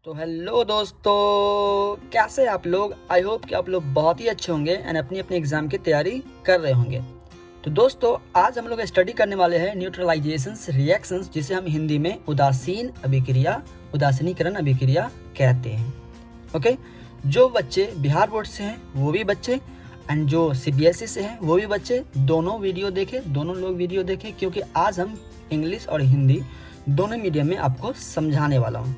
तो हेलो दोस्तों, कैसे आप लोग। आई होप कि आप लोग बहुत ही अच्छे होंगे एंड अपनी अपनी एग्जाम की तैयारी कर रहे होंगे। तो दोस्तों, आज हम लोग स्टडी करने वाले हैं न्यूट्रलाइजेशंस रिएक्शंस, जिसे हम हिंदी में उदासीन अभिक्रिया, उदासीनीकरण अभिक्रिया कहते हैं। ओके, जो बच्चे बिहार बोर्ड से हैं वो भी बच्चे एंड जो सीबीएसई से हैं वो भी बच्चे, दोनों लोग वीडियो देखें, क्योंकि आज हम इंग्लिश और हिंदी दोनों मीडियम में आपको समझाने वाला हूँ।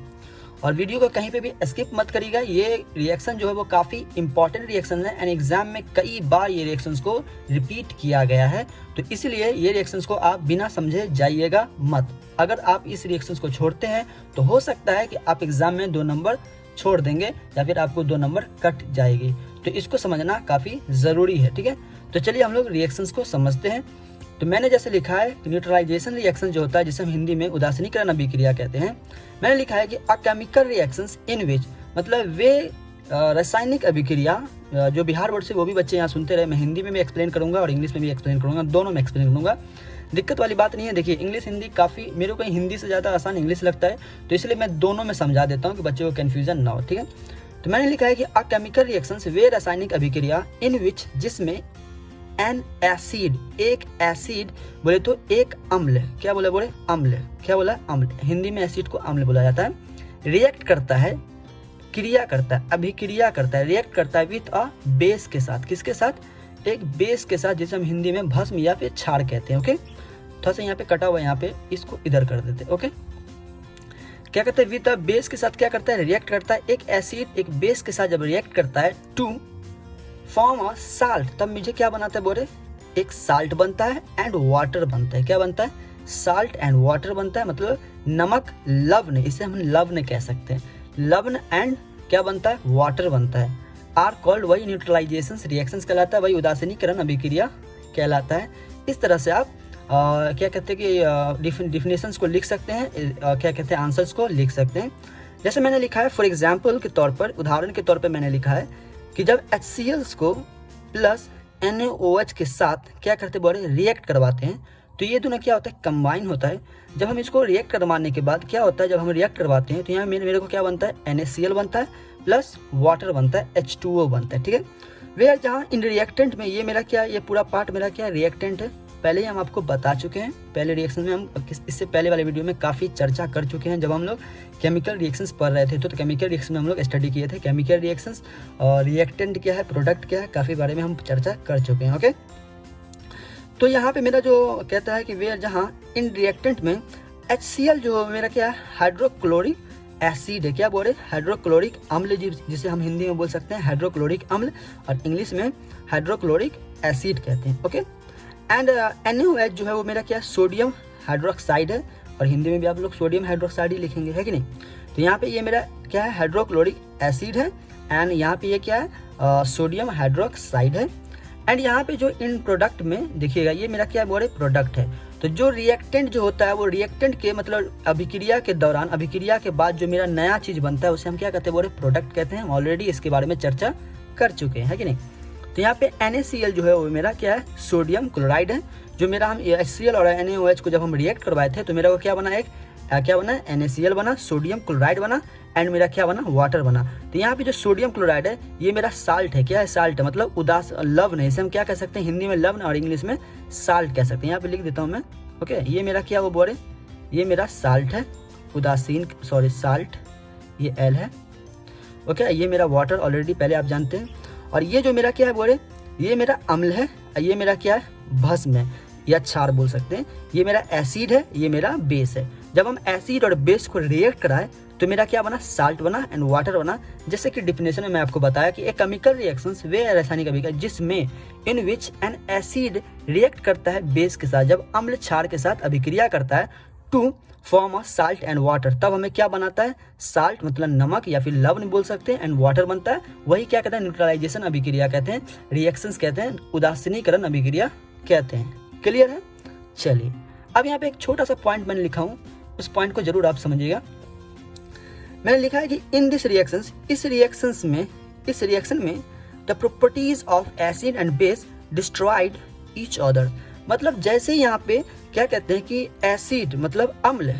और वीडियो को कहीं पे भी स्किप मत करिएगा। ये रिएक्शन जो है वो काफ़ी इंपॉर्टेंट रिएक्शन है एंड एग्जाम में कई बार ये रिएक्शंस को रिपीट किया गया है, तो इसलिए ये रिएक्शंस को आप बिना समझे जाइएगा मत। अगर आप इस रिएक्शंस को छोड़ते हैं तो हो सकता है कि आप एग्जाम में 2 नंबर छोड़ देंगे या फिर आपको 2 नंबर कट जाएगी, तो इसको समझना काफ़ी ज़रूरी है। ठीक है, तो चलिए हम लोग रिएक्शंस को समझते हैं। तो मैंने जैसे लिखा है न्यूट्रलाइजेशन रिएक्शन जो होता है, जिसे हम हिंदी में उदासीनीकरण अभिक्रिया कहते हैं, मैंने लिखा है कि अ केमिकल रिएक्शंस इन विच, मतलब वे रासायनिक अभिक्रिया। जो बिहार बोर्ड से वो भी बच्चे यहाँ सुनते रहे, मैं हिंदी में भी एक्सप्लेन करूंगा और इंग्लिश में भी एक्सप्लेन करूंगा, दोनों में एक्सप्लेन करूंगा। दिक्कत वाली बात नहीं है। देखिए, इंग्लिश हिंदी काफ़ी, मेरे को हिंदी से ज़्यादा आसान इंग्लिश लगता है, तो इसलिए मैं दोनों में समझा देता हूँ कि बच्चे को कन्फ्यूजन ना हो। ठीक है, तो मैंने लिखा है कि अ केमिकल रिएक्शंस वे रासायनिक अभिक्रिया इन विच, जिसमें एन एसिड, एक एसिड बोले तो एक अम्ल, क्या बोले अम्ल, क्या बोला अम्ल, हिंदी में एसिड को अम्ल बोला जाता है, रिएक्ट करता है, क्रिया करता है, अभिक्रिया करता है, रिएक्ट करता है विथ अ बेस के साथ। किसके साथ? एक बेस के साथ, जिसे हम हिंदी में भस्म या फिर क्षार कहते हैं। ओके, थोड़ा सा यहाँ पे कटा हुआ, यहाँ पे इसको इधर कर देते हैं। ओके, क्या कहते हैं? विथ अ बेस के साथ क्या करता है? रिएक्ट करता है। एक एसिड एक बेस के साथ जब रिएक्ट करता है टू फॉर्म अ साल्ट, तब मुझे क्या बनाता है बोले? एक साल्ट बनता है एंड वाटर बनता है। क्या बनता है? साल्ट एंड वाटर बनता है, मतलब नमक लवण, इसे हम लवण कह सकते हैं। लवण एंड क्या बनता है? वाटर बनता है। आर कॉल्ड, वही न्यूट्रलाइजेशन रिएक्शंस कहलाता है, वही उदासीनीकरण अभिक्रिया कहलाता है। इस तरह से आप क्या कहते हैं कि डिफिनेशंस को लिख सकते हैं, क्या कहते हैं आंसर्स को लिख सकते हैं। जैसे मैंने लिखा है, फॉर एग्जाम्पल के तौर पर, उदाहरण के तौर पर मैंने लिखा है कि जब HCl को प्लस NaOH के साथ क्या करते बोले? रिएक्ट करवाते हैं, तो ये दोनों क्या होता है? कंबाइन होता है। जब हम इसको रिएक्ट करवाने के बाद क्या होता है? जब हम रिएक्ट करवाते हैं तो यहाँ मेरे को क्या बनता है? NaCl बनता है प्लस वाटर बनता है, H2O बनता है। ठीक है, वे जहाँ इन रिएक्टेंट में, ये मेरा क्या, ये पूरा पार्ट मेरा क्या रिएक्टेंट है, पहले ही हम आपको बता चुके हैं। पहले रिएक्शन में हम इससे पहले वाले वीडियो में काफ़ी चर्चा कर चुके हैं, जब हम लोग केमिकल रिएक्शंस पढ़ रहे थे। तो केमिकल रिएक्शन में हम लोग स्टडी किए थे केमिकल रिएक्शंस, और रिएक्टेंट क्या है, प्रोडक्ट क्या है, काफ़ी बारे में हम चर्चा कर चुके हैं। ओके, तो यहाँ पे मेरा जो कहता है कि वे जहाँ इन रिएक्टेंट में HCl जो मेरा क्या है? हाइड्रोक्लोरिक एसिड है। क्या बोले? हाइड्रोक्लोरिक अम्ल, जिसे हम हिंदी में बोल सकते हैं हाइड्रोक्लोरिक अम्ल, और इंग्लिश में हाइड्रोक्लोरिक एसिड कहते हैं। ओके, एंड NaOH जो है वो मेरा क्या है? सोडियम हाइड्रोक्साइड है, और हिंदी में भी आप लोग सोडियम हाइड्रोक्साइड ही लिखेंगे, है कि नहीं? तो यहाँ पे ये मेरा क्या है? हाइड्रोक्लोरिक एसिड है, एंड यहाँ पे ये क्या है? सोडियम हाइड्रोक्साइड है। एंड यहाँ पे जो इन प्रोडक्ट में देखिएगा, ये मेरा क्या बोले? प्रोडक्ट है। तो जो रिएक्टेंट जो होता है वो रिएक्टेंट के मतलब अभिक्रिया के दौरान, अभिक्रिया के बाद जो मेरा नया चीज बनता है उसे हम क्या कहते हैं बोले? प्रोडक्ट कहते हैं। हम ऑलरेडी इसके बारे में चर्चा कर चुके हैं, है कि नहीं? तो यहाँ पे NaCl जो है वो मेरा क्या है? सोडियम क्लोराइड है। जो मेरा हम HCl और NaOH को जब हम रिएक्ट करवाए थे तो मेरा वो क्या बना? एक क्या बना? NaCl बना, सोडियम क्लोराइड बना, एंड मेरा क्या बना? वाटर बना। तो यहाँ पे जो सोडियम क्लोराइड है ये मेरा साल्ट है। क्या है? साल्ट है, मतलब लवण है। इसे हम क्या कह सकते हैं? हिंदी में लवण और इंग्लिश में साल्ट कह सकते हैं। यहाँ पे लिख देता हूँ मैं। ओके, ये मेरा क्या वो बोले? ये मेरा साल्ट है, साल्ट, ये L है। ओके, ये मेरा वाटर ऑलरेडी पहले आप जानते हैं। और ये जो मेरा क्या है बोले? ये मेरा अम्ल है, ये मेरा क्या है? भस्म है या क्षार बोल सकते हैं। ये मेरा एसिड है, ये मेरा बेस है। जब हम एसिड और बेस को रिएक्ट कराए तो मेरा क्या बना? साल्ट बना एंड वाटर बना। जैसे कि डिफिनेशन में मैं आपको बताया कि एक केमिकल रिएक्शंस वे रासायनिक अभिक्रिया जिसमें इन विच एन एसिड रिएक्ट करता है बेस के साथ, जब अम्ल क्षार के साथ अभिक्रिया करता है to form of salt and water, तब हमें क्या बनाता है? साल्ट मतलब नमक या फिर लवण बोल सकते हैं, एंड वाटर बनता है। वही क्या कहते हैं? न्यूट्रलाइजेशन अभिक्रिया कहते हैं, रिएक्शंस कहते हैं, उदासीनीकरण अभिक्रिया कहते हैं। क्लियर है? चलिए, अब यहाँ पे एक छोटा सा पॉइंट मैंने लिखा हूँ, उस पॉइंट को जरूर आप समझिएगा। मैंने लिखा है कि इन दिस रिएक्शंस, इस रिएक्शन में the properties of acid and base destroyed each other, मतलब जैसे यहाँ पे क्या कहते हैं कि एसिड मतलब अम्ल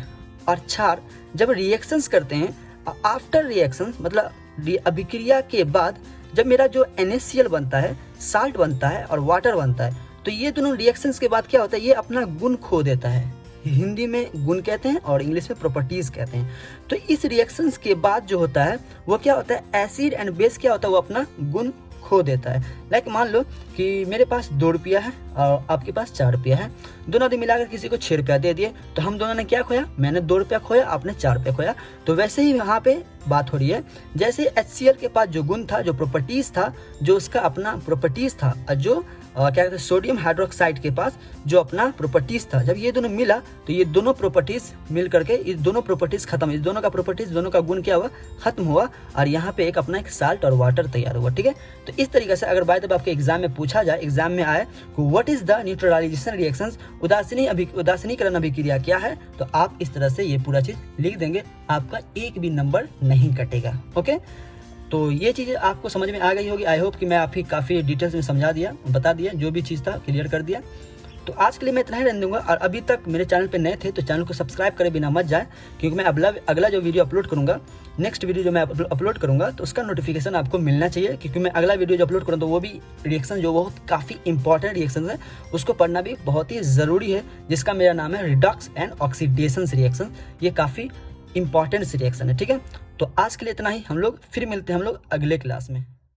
और क्षार जब रिएक्शंस करते हैं आफ्टर रिएक्शन मतलब अभिक्रिया के बाद जब मेरा जो NaCl बनता है, साल्ट बनता है और वाटर बनता है, तो ये दोनों रिएक्शंस के बाद क्या होता है, ये अपना गुण खो देता है। हिंदी में गुण कहते हैं और इंग्लिश में प्रॉपर्टीज कहते हैं। तो इस रिएक्शंस के बाद जो होता है वो क्या होता है, एसिड एंड बेस क्या होता है, वो अपना गुण खो देता है। लाइक मान लो कि मेरे पास 2 रुपया है और आपके पास 4 रुपया है, दोनों आदमी मिलाकर किसी को 6 रुपया दे दिए, तो हम दोनों ने क्या खोया, मैंने 2 रुपया खोया, आपने 4 रुपया खोया। तो वैसे ही यहाँ पे बात हो रही है, जैसे HCl के पास जो गुण था, जो प्रॉपर्टीज था, जो उसका अपना प्रॉपर्टीज था, और जो क्या कहते हैं सोडियम हाइड्रोक्साइड के पास जो अपना प्रॉपर्टीज था, जब ये दोनों मिला तो ये दोनों प्रॉपर्टीज मिल करके इस दोनों प्रॉपर्टीज खत्म, इस दोनों का प्रॉपर्टीज, दोनों का गुण क्या हुआ, खत्म हुआ, और यहाँ पे एक अपना एक साल्ट और वाटर तैयार हुआ। ठीक है, तो इस तरीके से अगर बाय द वे आपके एग्जाम में पूछा जाए, एग्जाम में आए what is the neutralization reactions, उदासीनीकरण अभिक्रिया क्या है, तो आप इस तरह से ये पूरा चीज लिख देंगे, आपका एक भी नंबर नहीं कटेगा। ओके, तो ये चीज़ आपको समझ में आ गई होगी। आई होप कि मैं आपकी काफ़ी डिटेल्स में समझा दिया, बता दिया, जो भी चीज़ था क्लियर कर दिया। तो आज के लिए मैं इतना ही रहने दूंगा, और अभी तक मेरे चैनल पे नए थे तो चैनल को सब्सक्राइब करे बिना मत जाए, क्योंकि मैं अगला जो वीडियो अपलोड करूँगा, नेक्स्ट वीडियो जो मैं अपलोड करूँगा, तो उसका नोटिफिकेशन आपको मिलना चाहिए, क्योंकि मैं अगला वीडियो जो अपलोड करूँ तो वो भी रिएक्शन जो बहुत काफ़ी इंपॉर्टेंट रिएक्शन है, उसको पढ़ना भी बहुत ही ज़रूरी है, जिसका मेरा नाम है रिडॉक्स एंड ऑक्सीडेशन रिएक्शन। ये काफ़ी इंपॉर्टेंट रिएक्शन है। ठीक है, तो आज के लिए इतना ही, हम लोग फिर मिलते हैं हम लोग अगले क्लास में।